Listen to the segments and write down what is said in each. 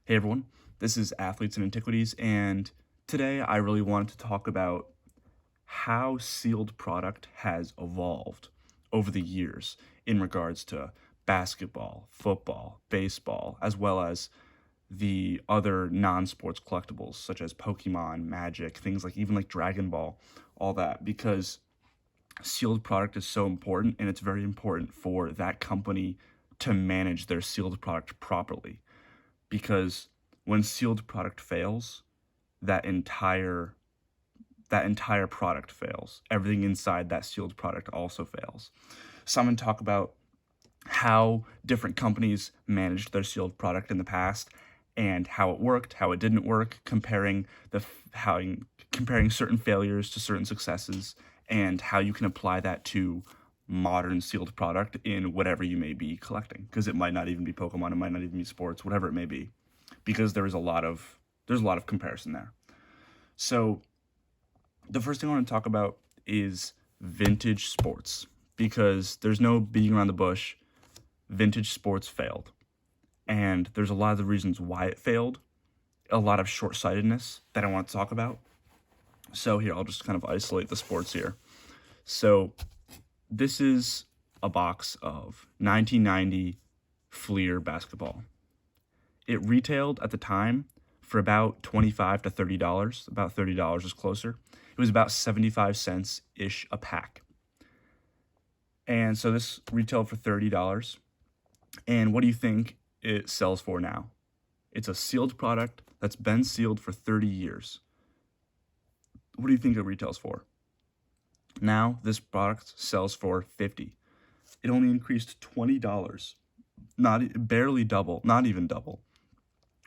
Hey everyone, this is Athletes and Antiquities, and today I really wanted to talk about how sealed product has evolved over the years in regards to basketball, football, baseball, as well as the other non-sports collectibles such as Pokemon, Magic, things like even like Dragon Ball, all that, because sealed product is so important and it's very important for that company to manage their sealed product properly because when sealed product fails, that entire that entire product fails. Everything inside that sealed product also fails. So I'm going to talk about how different companies managed their sealed product in the past and how it worked, how it didn't work, comparing certain failures to certain successes and how you can apply that to modern sealed product in whatever you may be collecting, because it might not even be Pokemon, it might not even be sports, whatever it may be, because there's a lot of comparison there. So the first thing I want to talk about is vintage sports, because there's no beating around the bush. Vintage sports failed, and there's a lot of the reasons why it failed, a lot of short-sightedness that I want to talk about. So here, I'll just kind of isolate the sports here. So this is a box of 1990 Fleer basketball. It retailed at the time for about $25 to $30. About $30 is closer. It was about 75 cents ish a pack. And so this retailed for $30. And what do you think it sells for now? It's a sealed product that's been sealed for 30 years. What do you think it retails for? Now this product sells for $50. It only increased $20. Barely double, not even double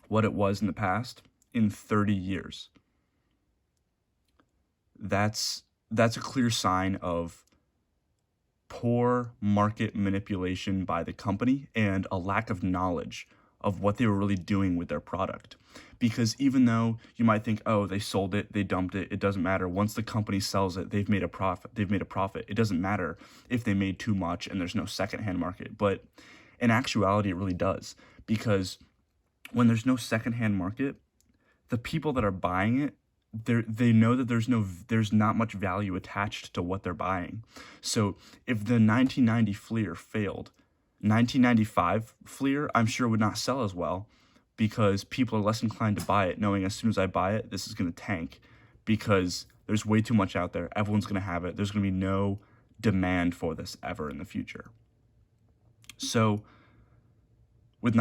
what it was in the past in 30 years. That's a clear sign of poor market manipulation by the company and a lack of knowledge of what they were really doing with their product. Because even though you might think, oh, they sold it, they dumped it, it doesn't matter. Once the company sells it, they've made a profit. It doesn't matter if they made too much and there's no secondhand market. But in actuality, it really does. Because when there's no secondhand market, the people that are buying it, they know that there's not much value attached to what they're buying. So if the 1990 Fleer failed, 1995 Fleer I'm sure would not sell as well, because people are less inclined to buy it, knowing as soon as I buy it, this is going to tank, because there's way too much out there. Everyone's going to have it. There's going to be no demand for this ever in the future. So with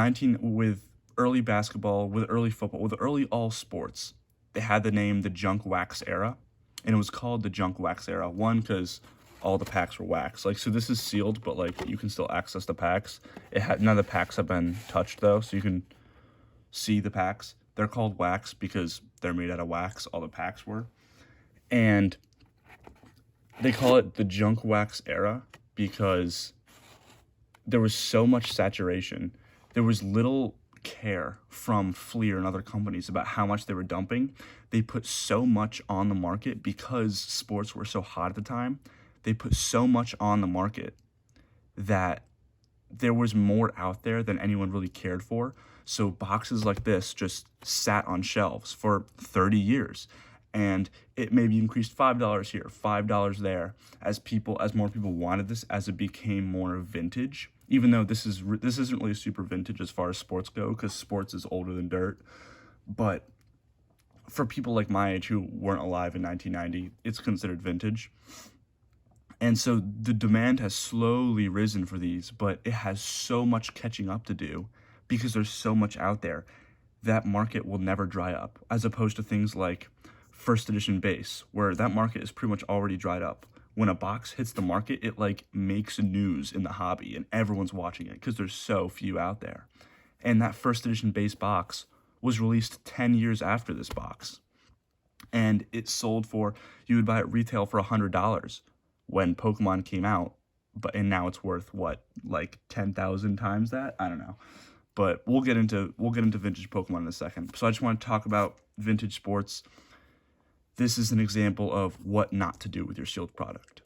early basketball, with early football, with early all sports, they had the name the junk wax era, and it was called the junk wax era. One, because all the packs were wax. Like, so this is sealed, but like you can still access the packs. None of the packs have been touched though, so you can see the packs. They're called wax because they're made out of wax. All the packs were, and they call it the junk wax era because there was so much saturation. There was little care from Fleer and other companies about how much they were dumping. They put so much on the market because sports were so hot at the time. They put so much on the market that there was more out there than anyone really cared for. So boxes like this just sat on shelves for 30 years. And it maybe increased $5 here, $5 there, as more people wanted this, as it became more vintage. Even though this isn't really super vintage as far as sports go, because sports is older than dirt. But for people like my age who weren't alive in 1990, it's considered vintage. And so the demand has slowly risen for these, but it has so much catching up to do because there's so much out there. That market will never dry up, as opposed to things like first edition base, where that market is pretty much already dried up. When a box hits the market, it like makes news in the hobby and everyone's watching it because there's so few out there. And that first edition base box was released 10 years after this box. And it sold for, you would buy it retail for $100 when Pokemon came out, and now it's worth what, like 10,000 times that? I don't know. But we'll get into vintage Pokemon in a second. So I just want to talk about vintage sports. This is an example of what not to do with your sealed product.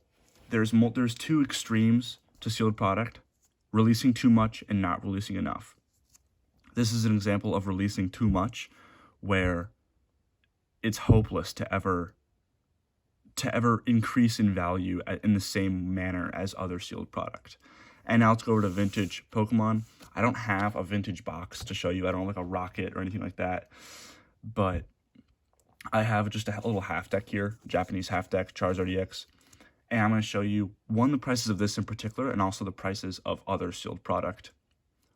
There's two extremes to sealed product: releasing too much and not releasing enough. This is an example of releasing too much, where it's hopeless to ever increase in value in the same manner as other sealed product. And now let's go over to vintage Pokemon. I don't have a vintage box to show you. I don't have like a rocket or anything like that, but I have just a little half deck here, Japanese half deck, Charizard EX. And I'm going to show you, one, the prices of this in particular, and also the prices of other sealed product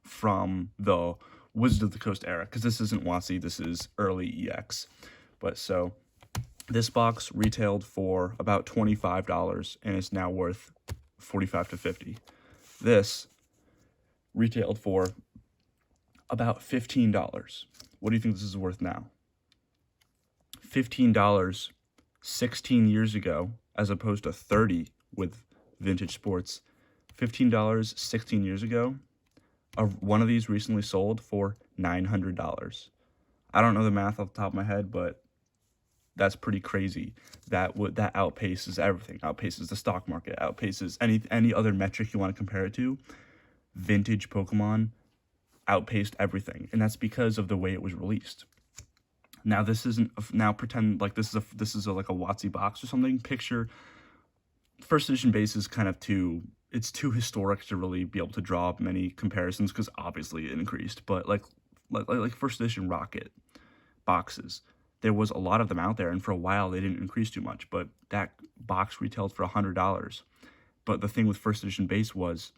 from the Wizard of the Coast era, because this isn't WotC, this is early EX. But so this box retailed for about $25 and is now worth $45 to $50. This retailed for about $15. What do you think this is worth now? $15 16 years ago, as opposed to $30 with vintage sports. $15 16 years ago. One of these recently sold for $900. I don't know the math off the top of my head, but that's pretty crazy. That outpaces everything. Outpaces the stock market. Outpaces any other metric you want to compare it to. Vintage Pokemon outpaced everything, and that's because of the way it was released. Now this isn't. Now pretend like this is like a WotC box or something. Picture first edition base is kind of it's too historic to really be able to draw up many comparisons, because obviously it increased. But like first edition Rocket boxes, there was a lot of them out there, and for a while they didn't increase too much. But that box retailed for $100. But the thing with first edition base was,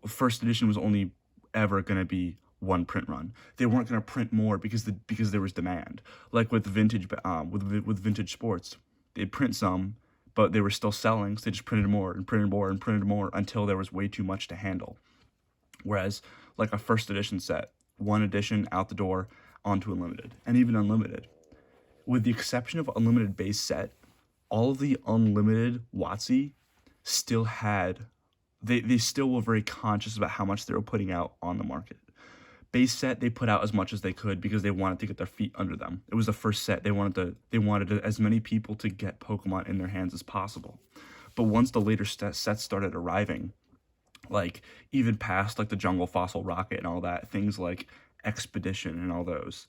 first edition was only ever going to be one print run. They weren't going to print more because there was demand. Like with vintage with vintage sports, they'd print some, but they were still selling, so they just printed more and printed more and printed more until there was way too much to handle. Whereas like a first edition set, one edition out the door onto unlimited, and even unlimited, with the exception of unlimited base set, all of the unlimited WotC still had, they still were very conscious about how much they were putting out on the market. Base set, they put out as much as they could because they wanted to get their feet under them. It was the first set. They wanted as many people to get Pokemon in their hands as possible. But once the later sets started arriving, like even past like the Jungle Fossil Rocket and all that, things like Expedition and all those,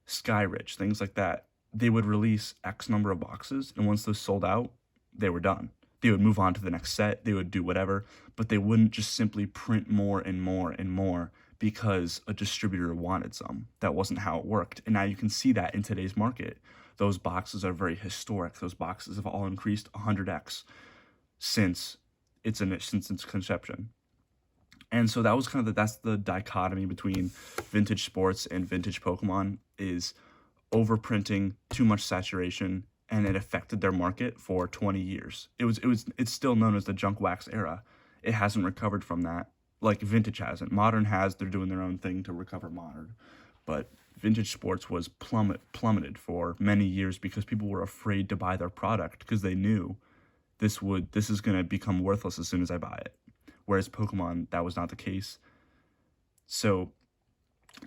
Skyridge, things like that, they would release X number of boxes, and once those sold out, they were done. They would move on to the next set, they would do whatever, but they wouldn't just simply print more and more and more because a distributor wanted some. That wasn't how it worked. And now you can see that in today's market. Those boxes are very historic. Those boxes have all increased 100x since its conception. And so that was kind of that's the dichotomy between vintage sports and vintage Pokemon, is overprinting, too much saturation, and it affected their market for 20 years. It's still known as the junk wax era. It hasn't recovered from that. Like vintage hasn't. Modern has. They're doing their own thing to recover modern. But vintage sports was plummeted for many years because people were afraid to buy their product because they knew this is going to become worthless as soon as I buy it. Whereas Pokemon, that was not the case. So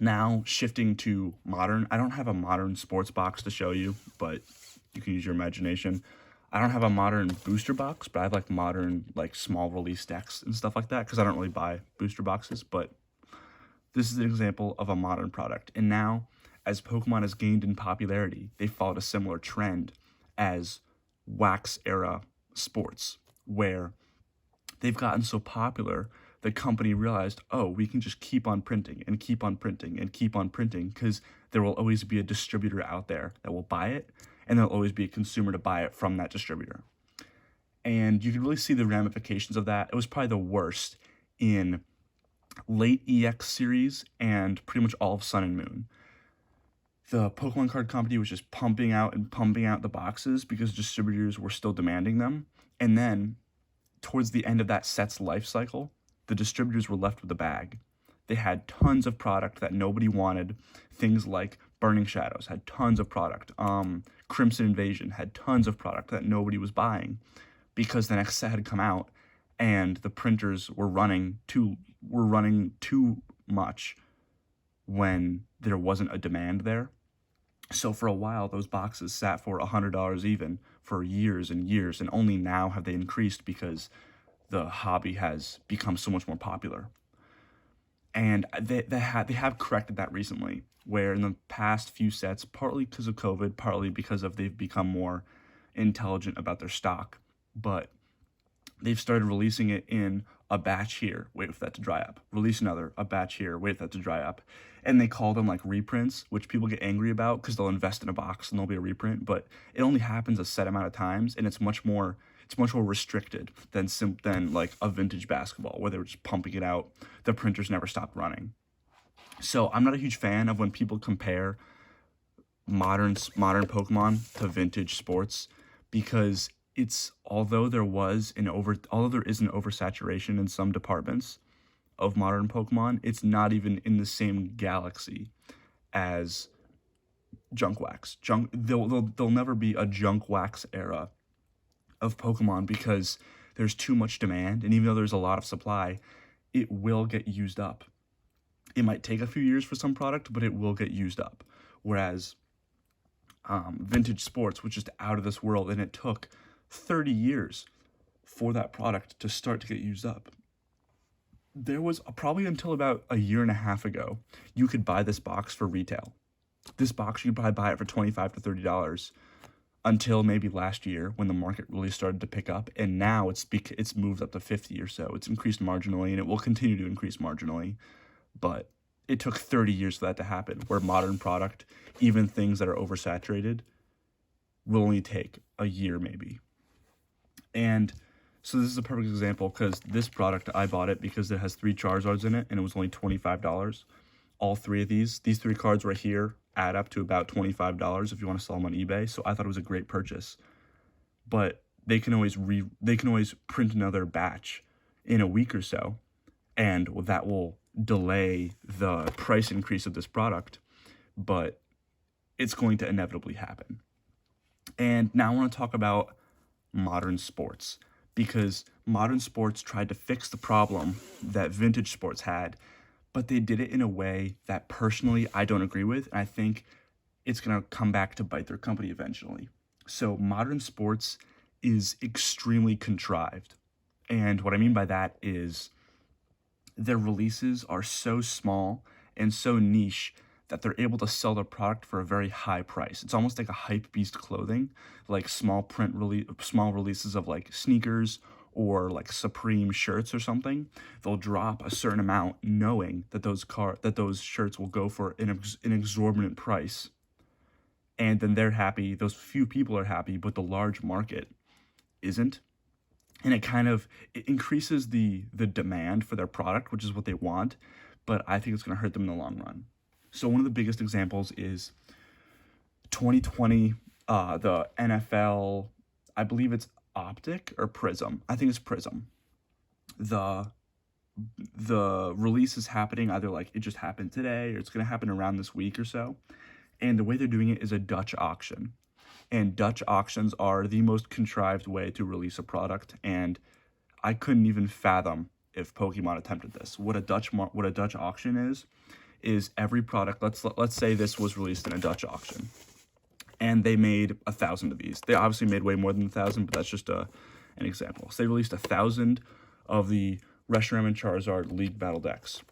now shifting to modern, I don't have a modern sports box to show you, but you can use your imagination. I don't have a modern booster box, but I have like modern like small release decks and stuff like that because I don't really buy booster boxes. But this is an example of a modern product. And now, as Pokemon has gained in popularity, they followed a similar trend as wax era sports, where they've gotten so popular, the company realized, oh, we can just keep on printing and keep on printing and keep on printing, because there will always be a distributor out there that will buy it, and there'll always be a consumer to buy it from that distributor. And you can really see the ramifications of that. It was probably the worst in late EX series and pretty much all of Sun and Moon. The Pokemon card company was just pumping out the boxes because distributors were still demanding them. And then towards the end of that set's life cycle, the distributors were left with a bag. They had tons of product that nobody wanted. Things like Burning Shadows had tons of product. Crimson Invasion had tons of product that nobody was buying because the next set had come out and the printers were running too much when there wasn't a demand there. So for a while, those boxes sat for $100 even for years and years, and only now have they increased because the hobby has become so much more popular. And they have corrected that recently, where in the past few sets, partly because of COVID, partly because of they've become more intelligent about their stock, but they've started releasing it in a batch here, wait for that to dry up. Release another, a batch here, wait for that to dry up. And they call them like reprints, which people get angry about because they'll invest in a box and there'll be a reprint, but it only happens a set amount of times, and it's much more restricted than like a vintage basketball where they were just pumping it out. The printers never stopped running. So I'm not a huge fan of when people compare modern Pokemon to vintage sports, because although there is an oversaturation in some departments of modern Pokemon, it's not even in the same galaxy as Junk Wax. There'll never be a Junk Wax era of Pokemon because there's too much demand, and even though there's a lot of supply, it will get used up. It might take a few years for some product, but it will get used up. Whereas vintage sports was just out of this world, and it took 30 years for that product to start to get used up. There was probably until about a year and a half ago, you could buy this box for retail. This box, you could probably buy it for $25 to $30 until maybe last year when the market really started to pick up. And now it's moved up to 50 or so. It's increased marginally, and it will continue to increase marginally. But it took 30 years for that to happen, where modern product, even things that are oversaturated, will only take a year maybe. And so this is a perfect example, because this product, I bought it because it has 3 Charizards in it, and it was only $25. All 3 of these 3 cards right here add up to about $25 if you want to sell them on eBay. So I thought it was a great purchase. But they can always print another batch in a week or so, and that will delay the price increase of this product, but it's going to inevitably happen. And now I want to talk about modern sports, because modern sports tried to fix the problem that vintage sports had, but they did it in a way that personally I don't agree with, and I think it's going to come back to bite their company eventually. So modern sports is extremely contrived. And what I mean by that is their releases are so small and so niche that they're able to sell their product for a very high price. It's almost like a hype beast clothing, like small releases of like sneakers or like Supreme shirts or something. They'll drop a certain amount knowing that those shirts will go for an exorbitant price. And then they're happy, those few people are happy, but the large market isn't. And it increases the demand for their product, which is what they want, but I think it's going to hurt them in the long run. So one of the biggest examples is 2020, the NFL, I believe it's Optic or Prism. I think it's Prism. The release is happening either like it just happened today or it's going to happen around this week or so. And the way they're doing it is a Dutch auction. And Dutch auctions are the most contrived way to release a product, and I couldn't even fathom if Pokemon attempted this. What a Dutch auction is every product. Let's say this was released in a Dutch auction, and they made 1,000 of these. They obviously made way more than 1,000, but that's just an example. So they released 1,000 of the Reshiram and Charizard League Battle decks.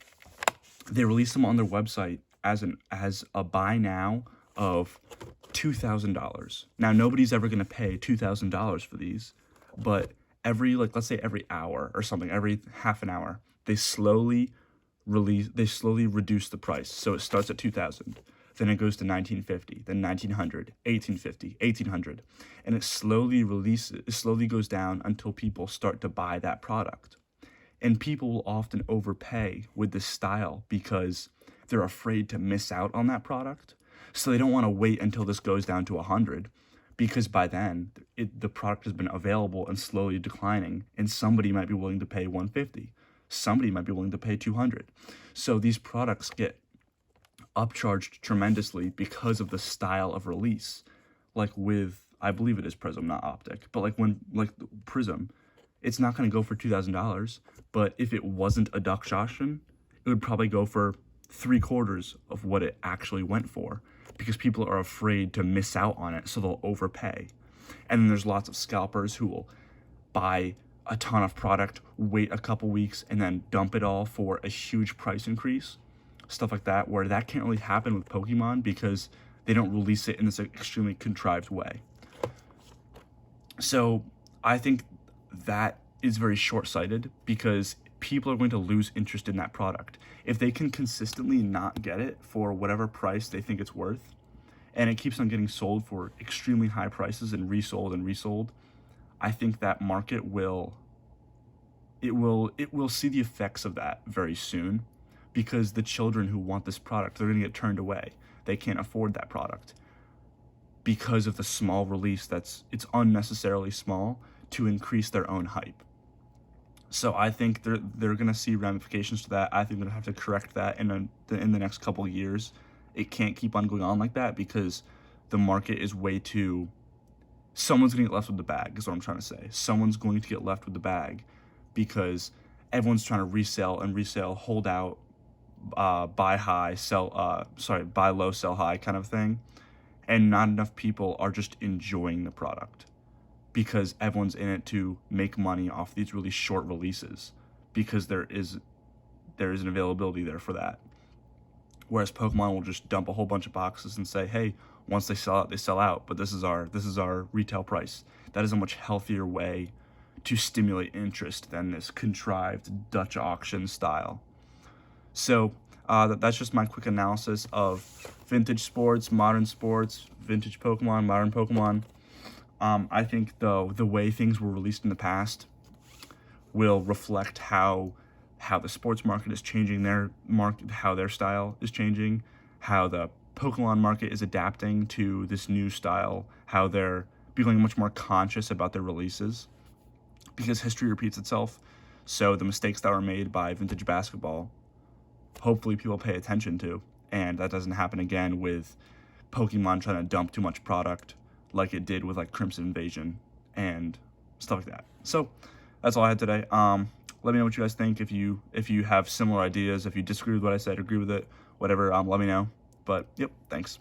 They released them on their website as a buy now of $2,000. Now nobody's ever going to pay $2,000 for these, but let's say every hour or something, every half an hour, they slowly reduce the price. So it starts at 2,000, then it goes to 1950, then 1900, 1850, 1800, and it slowly goes down until people start to buy that product. And people will often overpay with this style because they're afraid to miss out on that product. So they don't want to wait until this goes down to 100, because by then the product has been available and slowly declining, and somebody might be willing to pay 150. Somebody might be willing to pay 200. So these products get upcharged tremendously because of the style of release. Like with, I believe it is Prism, not Optic, but like Prism, it's not going to go for $2,000, but if it wasn't a Dutch auction, it would probably go for 3/4 of what it actually went for, because people are afraid to miss out on it, so they'll overpay. And then there's lots of scalpers who will buy a ton of product, wait a couple weeks, and then dump it all for a huge price increase. Stuff like that, where that can't really happen with Pokemon because they don't release it in this extremely contrived way. So I think that is very short-sighted because people are going to lose interest in that product. If they can consistently not get it for whatever price they think it's worth, and it keeps on getting sold for extremely high prices and resold, I think that market will see the effects of that very soon, because the children who want this product, they're going to get turned away. They can't afford that product because of the small release. It's unnecessarily small to increase their own hype. So I think they're going to see ramifications to that. I think they're going to have to correct that in the next couple of years. It can't keep on going on like that because the market is way too. Someone's going to get left with the bag, is what I'm trying to say. Someone's going to get left with the bag because everyone's trying to resell, hold out, buy high, buy low, sell high kind of thing. And not enough people are just enjoying the product because everyone's in it to make money off these really short releases because there is an availability there for that. Whereas Pokemon will just dump a whole bunch of boxes and say, hey, once they sell out, they sell out, but this is our retail price. That is a much healthier way to stimulate interest than this contrived Dutch auction style. So that's just my quick analysis of vintage sports, modern sports, vintage Pokemon, modern Pokemon. I think the way things were released in the past will reflect how the sports market is changing their market, how their style is changing, how the Pokemon market is adapting to this new style, how they're becoming much more conscious about their releases, because history repeats itself. So the mistakes that were made by vintage basketball, hopefully people pay attention to, and that doesn't happen again with Pokemon trying to dump too much product like it did with like Crimson Invasion and stuff like that. So that's all I had today. Let me know what you guys think. If you have similar ideas, if you disagree with what I said, agree with it, whatever, let me know. But yep, thanks.